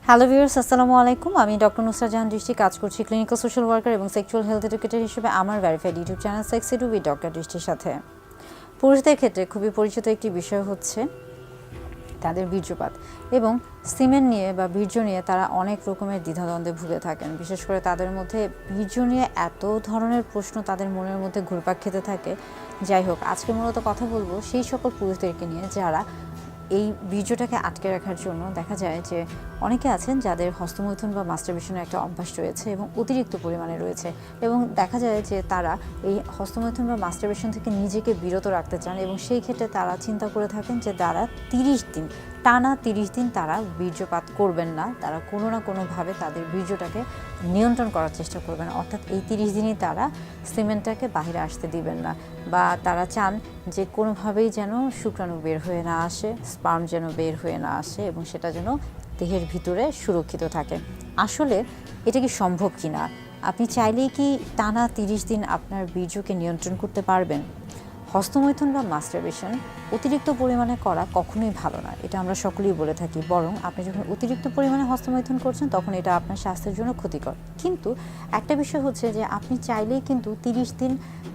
Hello viewers, আসসালামু আলাইকুম। আমি ডক্টর নুসরাত জাহান দৃষ্টি, কাজ করছি ক্লিনিক্যাল সোশ্যাল ওয়ার্কার এবং সেক্সুয়াল হেলথ এডুকেটর হিসেবে আমার verified YouTube channel sex edu with doctor দৃষ্টির সাথে। পুরুষদের ক্ষেত্রে খুবই পরিচিত একটি বিষয় হচ্ছে তাদের বীর্যপাত এবং সিমেন নিয়ে বা বীর্য নিয়ে তারা অনেক রকমের দ্বিধাদ্বন্দ্বে ভুগে থাকেন। বিশেষ করে তাদের মধ্যে বীর্য নিয়ে এত ধরনের প্রশ্ন তাদের মনের মধ্যে ঘুরপাক খেতে থাকে। যাই হোক, আজকে মূলত কথা বলবো সেই সকল পুরুষদেরকে নিয়ে যারা এই বীর্যটাকে আটকে রাখার জন্য দেখা যায় যে অনেকে আছেন যাদের হস্তমৈথুন বা মাস্টারবেশনের একটা অভ্যাস রয়েছে এবং অতিরিক্ত পরিমাণে রয়েছে, এবং দেখা যায় যে তারা এই হস্তমৈথুন বা মাস্টারবেশন থেকে নিজেকে বিরত রাখতে চান এবং সেই ক্ষেত্রে তারা চিন্তা করে থাকেন যে তারা 30 দিন টানা 30 দিন তারা বীর্যপাত করবেন না, তারা কোনো না কোনোভাবে তাদের বীর্যটাকে নিয়ন্ত্রণ করার চেষ্টা করবেন। অর্থাৎ এই 30 দিনই তারা সিমেন্টটাকে বাইরে আসতে দিবেন না, বা তারা চান যে কোনোভাবেই যেন শুক্রাণু বের হয়ে না আসে, স্পার্ম যেন বের হয়ে না আসে এবং সেটা যেন দেহের ভিতরে সুরক্ষিত থাকে। আসলে এটা কি সম্ভব কি না? আপনি চাইলেই কি টানা 30 দিন আপনার বীর্যকে নিয়ন্ত্রণ করতে পারবেন? হস্তমৈথুন বা মাস্টারবেশন অতিরিক্ত পরিমাণে করা কখনোই ভালো না, এটা আমরা সকলেই বলে থাকি। বরং আপনি যখন অতিরিক্ত পরিমাণে হস্তমৈথুন করছেন তখন এটা আপনার স্বাস্থ্যের জন্য ক্ষতিকর। কিন্তু একটা বিষয় হচ্ছে যে আপনি চাইলেই কিন্তু 30 দিন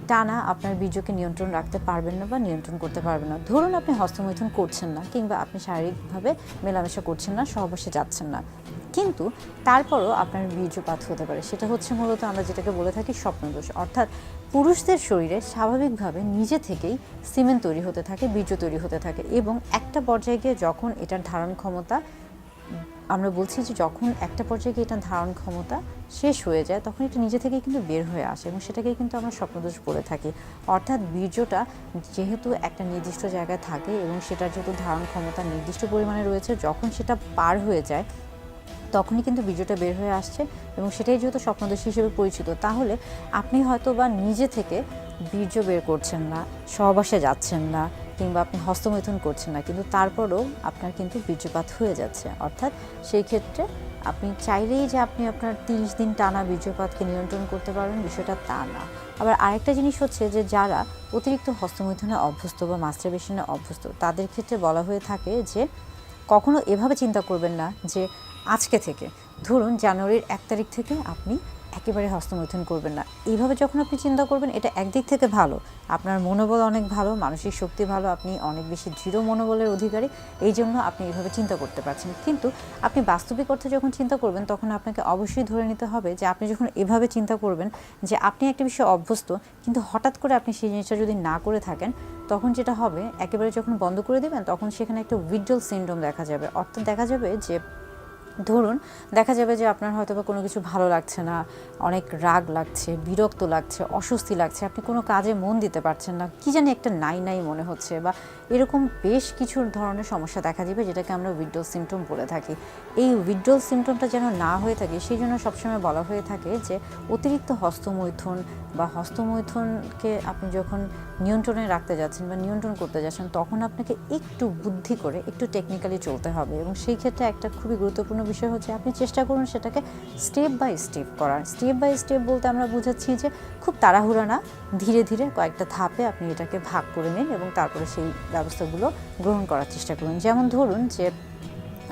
টানা আপনার বীর্যকে নিয়ন্ত্রণ রাখতে পারবেন না বা নিয়ন্ত্রণ করতে পারবেন না। ধরুন আপনি হস্তমৈথুন করছেন না, কিংবা আপনি শারীরিকভাবে মেলামেশা করছেন না, সহবাসে যাচ্ছেন না, কিন্তু তারপরও আপনার বীর্যপাত হতে পারে। সেটা হচ্ছে মূলত আমরা যেটাকে বলে থাকি স্বপ্নদোষ। অর্থাৎ পুরুষদের শরীরে স্বাভাবিকভাবে নিজে থেকেই সিমেন্ট তৈরি হতে থাকে, বীর্য তৈরি হতে থাকে, এবং একটা পর্যায়ে গিয়ে যখন এটার ধারণ ক্ষমতা, আমরা বলছি যে যখন একটা পর্যায়ে গিয়ে এটার ধারণ ক্ষমতা শেষ হয়ে যায় তখন এটা নিজে থেকেই কিন্তু বের হয়ে আসে, এবং সেটাকেই কিন্তু আমরা স্বপ্নদোষ বলে থাকি। অর্থাৎ বীর্যটা যেহেতু একটা নির্দিষ্ট জায়গায় থাকে এবং সেটার যেহেতু ধারণ ক্ষমতা নির্দিষ্ট পরিমাণে রয়েছে, যখন সেটা পার হয়ে যায় তখনই কিন্তু বীর্যটা বের হয়ে আসছে, এবং সেটাই যেহেতু স্বপ্নদোষ হিসেবে পরিচিত, তাহলে আপনি হয়তো বা নিজে থেকে বীর্য বের করছেন না, সহবাসে যাচ্ছেন না, কিংবা আপনি হস্তমৈথুন করছেন না, কিন্তু তারপরেও আপনার কিন্তু বীর্যপাত হয়ে যাচ্ছে। অর্থাৎ সেই ক্ষেত্রে আপনি চাইলেই যে আপনি আপনার 30 দিন টানা বীর্যপাতকে নিয়ন্ত্রণ করতে পারবেন, বিষয়টা তা না। আবার আরেকটা জিনিস হচ্ছে যে যারা অতিরিক্ত হস্তমৈথুনে অভ্যস্ত বা মাস্টারবেশনে অভ্যস্ত, তাদের ক্ষেত্রে বলা হয়ে থাকে যে কখনো এভাবে চিন্তা করবেন না যে আজকে থেকে, ধরুন জানুয়ারির 1 তারিখ থেকে আপনি একেবারে হস্তমৈথুন করবেন না। এইভাবে যখন আপনি চিন্তা করবেন, এটা একদিক থেকে ভালো, আপনার মনোবল অনেক ভালো, মানসিক শক্তি ভালো, আপনি অনেক বেশি দৃঢ় মনোবলের অধিকারী, এই জন্য আপনি এইভাবে চিন্তা করতে পারছেন। কিন্তু আপনি বাস্তবিক অর্থে যখন চিন্তা করবেন তখন আপনাকে অবশ্যই ধরে নিতে হবে যে আপনি যখন এভাবে চিন্তা করবেন যে আপনি একটা বিষয়ে অভ্যস্ত, কিন্তু হঠাৎ করে আপনি সেই জিনিসটা যদি না করে থাকেন, তখন যেটা হবে, একেবারে যখন বন্ধ করে দেবেন তখন সেখানে একটা উইথড্রল সিনড্রোম দেখা যাবে। অর্থাৎ দেখা যাবে যে ধরুন দেখা যাবে যে আপনার হয়তো বা কোনো কিছু ভালো লাগছে না, অনেক রাগ লাগছে, বিরক্ত লাগছে, অস্বস্তি লাগছে, আপনি কোনো কাজে মন দিতে পারছেন না, কি জানি একটা নাই নাই মনে হচ্ছে, বা এরকম বেশ কিছু ধরনের সমস্যা দেখা দিবে, যেটাকে আমরা উইথড্রল সিমটম বলে থাকি। এই উইথড্রল সিমটমটা যেন না হয়ে থাকে সেই জন্য সবসময় বলা হয়ে থাকে যে অতিরিক্ত হস্তমৈথুন বা হস্তমৈথুনকে আপনি যখন নিয়ন্ত্রণে রাখতে যাচ্ছেন বা নিয়ন্ত্রণ করতে যাচ্ছেন, তখন আপনাকে একটু বুদ্ধি করে একটু টেকনিক্যালি চলতে হবে। এবং সেই ক্ষেত্রে একটা খুবই গুরুত্বপূর্ণ বিষয় হচ্ছে আপনি চেষ্টা করুন সেটাকে স্টেপ বাই স্টেপ করার। স্টেপ বাই স্টেপ বলতে আমরা বুঝাচ্ছি যে খুব তাড়াহুড়া না, ধীরে ধীরে কয়েকটা ধাপে আপনি এটাকে ভাগ করে নিন এবং তারপরে সেই ব্যবস্থাগুলো গ্রহণ করার চেষ্টা করুন। যেমন ধরুন যে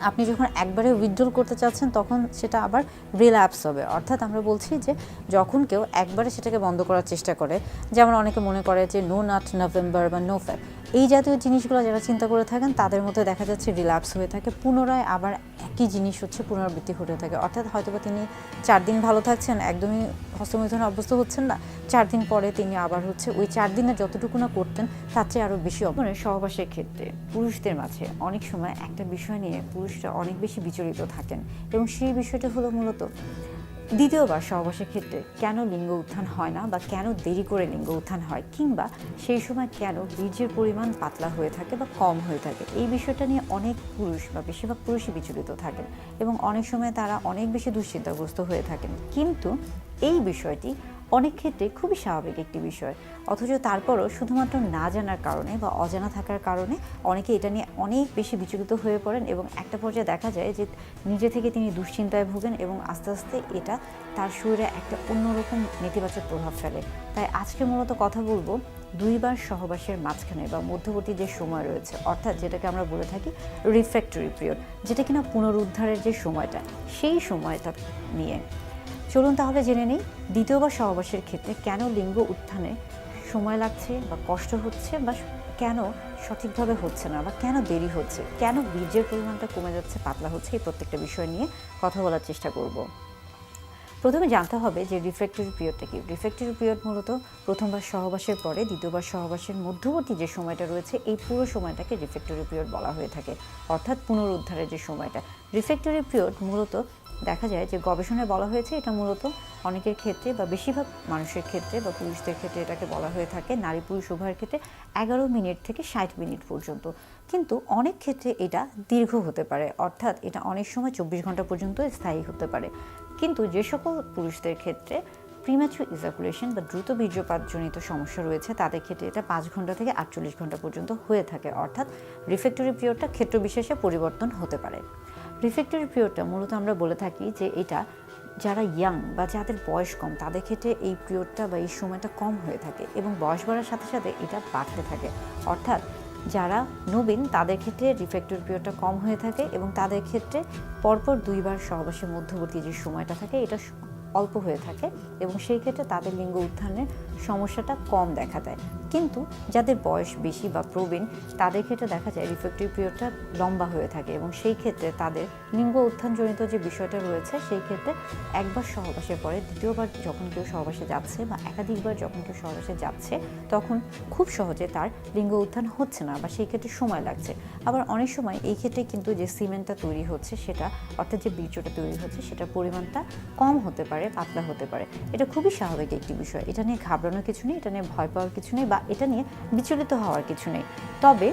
আপনি যখন একবারে উইথড্রল করতে চাচ্ছেন তখন সেটা আবার রিল্যাপস হবে। অর্থাৎ আমরা বলছি যে যখন কেউ একবারে সেটাকে বন্ধ করার চেষ্টা করে, যেমন অনেকে মনে করে যে নো নাট নভেম্বর বা নো ফ্যাট, এই জাতীয় জিনিসগুলো যারা চিন্তা করে থাকেন তাদের মধ্যে দেখা যাচ্ছে রিল্যাপস হয়ে থাকে, পুনরায় আবার একই জিনিস হচ্ছে পুনরাবৃত্তি ঘটে থাকে। অর্থাৎ হয়তোবা তিনি 4 দিন ভালো থাকছেন, একদমই হস্তমৈথুনে অভ্যস্ত হচ্ছেন না, 4 দিন পরে তিনি আবার হচ্ছে ওই 4 দিনে যতটুকু না করতেন তার চেয়ে আরও বেশি। সহবাসের ক্ষেত্রে পুরুষদের মাঝে অনেক সময় একটা বিষয় নিয়ে পুরুষরা অনেক বেশি বিচলিত থাকেন, এবং সেই বিষয়টা হলো মূলত দ্বিতীয়বার সহবাসের ক্ষেত্রে কেন লিঙ্গ উত্থান হয় না, বা কেন দেরি করে লিঙ্গ উত্থান হয়, কিংবা সেই সময় কেন বীর্যের পরিমাণ পাতলা হয়ে থাকে বা কম হয়ে থাকে। এই বিষয়টা নিয়ে অনেক পুরুষ বা বেশিরভাগ পুরুষই বিচলিত থাকেন, এবং অনেক সময় তারা অনেক বেশি দুশ্চিন্তাগ্রস্ত হয়ে থাকেন। কিন্তু এই বিষয়টি অনেক ক্ষেত্রে খুবই স্বাভাবিক একটি বিষয়, অথচ তারপরও শুধুমাত্র না জানার কারণে বা অজানা থাকার কারণে অনেকে এটা নিয়ে অনেক বেশি বিচলিত হয়ে পড়েন এবং একটা পর্যায়ে দেখা যায় যে নিজে থেকে তিনি দুশ্চিন্তায় ভোগেন এবং আস্তে আস্তে এটা তার শরীরে একটা অন্যরকম নেতিবাচক প্রভাব ফেলে। তাই আজকে মূলত কথা বলবো দুইবার সহবাসের মাঝখানে বা মধ্যবর্তী যে সময় রয়েছে, অর্থাৎ যেটাকে আমরা বলে থাকি রিফ্র্যাক্টরি পিরিয়ড, যেটা কিনা পুনরুদ্ধারের যে সময়টা, সেই সময়টা নিয়ে। চলুন তাহলে জেনে নিই দ্বিতীয়বার সহবাসের ক্ষেত্রে কেন লিঙ্গ উত্থানে সময় লাগছে বা কষ্ট হচ্ছে, বা কেন সঠিকভাবে হচ্ছে না, বা কেন দেরি হচ্ছে, কেন বীর্যের পরিমাণটা কমে যাচ্ছে, পাতলা হচ্ছে, এই প্রত্যেকটা বিষয় নিয়ে কথা বলার চেষ্টা করব। প্রথমে জানতে হবে যে রিফ্র্যাক্টরি পিরিয়ডটা কি। রিফ্র্যাক্টরি পিরিয়ড মূলত প্রথমবার সহবাসের পরে দ্বিতীয়বার সহবাসের মধ্যবর্তী যে সময়টা রয়েছে, এই পুরো সময়টাকে রিফ্র্যাক্টরি পিরিয়ড বলা হয়ে থাকে, অর্থাৎ পুনরুদ্ধারের যে সময়টা। রিফ্র্যাক্টরি পিরিয়ড মূলত দেখা যায় যে গবেষণায় বলা হয়েছে এটা মূলত অনেকের ক্ষেত্রে বা বেশিরভাগ মানুষের ক্ষেত্রে বা পুরুষদের ক্ষেত্রে এটাকে বলা হয়ে থাকে, নারী পুরুষ উভয়ের ক্ষেত্রে 11 মিনিট থেকে 60 মিনিট পর্যন্ত। কিন্তু অনেক ক্ষেত্রে এটা দীর্ঘ হতে পারে, অর্থাৎ এটা অনেক সময় 24 ঘন্টা পর্যন্ত স্থায়ী হতে পারে। কিন্তু যে সকল পুরুষদের ক্ষেত্রে প্রিম্যাচুর ইজাকুলেশন বা দ্রুত বীর্যপাতজনিত সমস্যা রয়েছে, তাদের ক্ষেত্রে এটা 5 ঘন্টা থেকে 48 ঘন্টা পর্যন্ত হয়ে থাকে, অর্থাৎ রিফ্র্যাক্টরি পিরিয়ডটা ক্ষেত্র বিশেষে পরিবর্তন হতে পারে। রিফ্র্যাক্টরি পিরিয়ডটা মূলত আমরা বলে থাকি যে এটা যারা ইয়াং বা যাদের বয়স কম, তাদের ক্ষেত্রে এই পিরিয়ডটা বা এই সময়টা কম হয়ে থাকে এবং বয়স বাড়ার সাথে সাথে এটা বাড়তে থাকে, অর্থাৎ যারা নবীন তাদের ক্ষেত্রে রিফ্র্যাক্টরি পিরিয়ডটা কম হয়ে থাকে এবং তাদের ক্ষেত্রে পরপর দুইবার সহবাসের মধ্যবর্তী যে সময়টা থাকে এটা অল্প হয়ে থাকে এবং সেই ক্ষেত্রে তাদের লিঙ্গ উত্থানের সমস্যাটা কম দেখা দেয়। কিন্তু যাদের বয়স বেশি বা প্রবীণ, তাদের ক্ষেত্রে দেখা যায় রিফ্র্যাক্টরি পিরিয়ডটা লম্বা হয়ে থাকে এবং সেই ক্ষেত্রে তাদের লিঙ্গ উত্থানজনিত যে বিষয়টা রয়েছে, সেই ক্ষেত্রে একবার সহবাসের পরে দ্বিতীয়বার যখন কেউ সহবাসে যাচ্ছে বা একাধিকবার যখন কেউ সহবাসে যাচ্ছে, তখন খুব সহজে তার লিঙ্গ উত্থান হচ্ছে না বা সেই ক্ষেত্রে সময় লাগছে। আবার অনেক সময় এই ক্ষেত্রে কিন্তু যে সিমেন্টটা তৈরি হচ্ছে সেটা, অর্থাৎ যে বীর্যটা তৈরি হচ্ছে সেটার পরিমাণটা কম হতে পারে, পাতলা হতে পারে। এটা খুবই স্বাভাবিক একটি বিষয়, এটা নিয়ে ঘাবড়ানোর কিছু নেই, এটা নিয়ে ভয় পাওয়ার কিছু নেই বা এটা নিয়ে বিচলিত হওয়ার কিছু নেই। তবে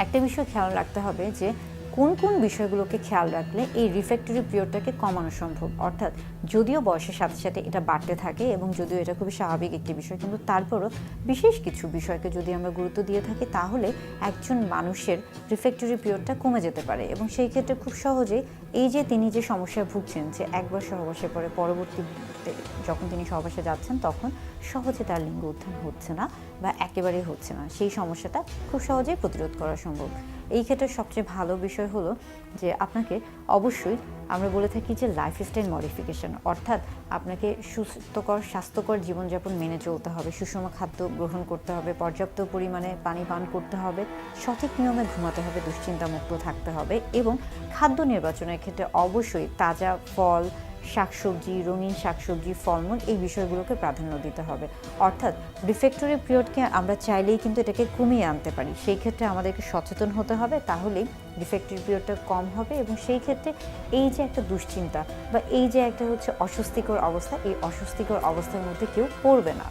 একটা বিষয় খেয়াল রাখতে হবে যে কোন কোন বিষয়গুলোকে খেয়াল রাখলে এই রিফ্র্যাক্টরি পিরিয়ডটাকে কমানো সম্ভব, অর্থাৎ যদিও বয়সের সাথে সাথে এটা বাড়তে থাকে এবং যদিও এটা খুবই স্বাভাবিক একটি বিষয়, কিন্তু তারপরও বিশেষ কিছু বিষয়কে যদি আমরা গুরুত্ব দিয়ে থাকি তাহলে একজন মানুষের রিফ্র্যাক্টরি পিরিয়ডটা কমে যেতে পারে এবং সেই ক্ষেত্রে খুব সহজেই এই যে তিনি যে সমস্যায় ভুগছেন, যে একবার সহবাসের পরে পরবর্তীতে যখন তিনি সহবাসে যাচ্ছেন তখন সহজে তার লিঙ্গ উত্থান হচ্ছে না বা একেবারেই হচ্ছে না, সেই সমস্যাটা খুব সহজেই প্রতিরোধ করা সম্ভব। এই ক্ষেত্রে সবচেয়ে ভালো বিষয় হলো যে আপনাকে অবশ্যই আমরা বলে থাকি যে লাইফস্টাইল মডিফিকেশন, অর্থাৎ আপনাকে স্বাস্থ্যকর জীবনযাপন মেনে চলতে হবে, সুষম খাদ্য গ্রহণ করতে হবে, পর্যাপ্ত পরিমাণে পানি পান করতে হবে, সঠিক নিয়মে ঘুমাতে হবে, দুশ্চিন্তামুক্ত থাকতে হবে এবং খাদ্য নির্বাচনের ক্ষেত্রে অবশ্যই তাজা ফল, শাকসবজি, রঙিন শাকসবজি, ফলমূল, এই বিষয়গুলোকে প্রাধান্য দিতে হবে। অর্থাৎ রিফ্র্যাক্টরি পিরিয়ডকে আমরা চাইলেই কিন্তু এটাকে কমিয়ে আনতে পারি, সেই ক্ষেত্রে আমাদেরকে সচেতন হতে হবে, তাহলেই রিফ্র্যাক্টরি পিরিয়ডটা কম হবে এবং সেই ক্ষেত্রে এই যে একটা দুশ্চিন্তা বা এই যে একটা অস্বস্তিকর অবস্থা, এই অস্বস্তিকর অবস্থার মধ্যে কেউ পড়বে না।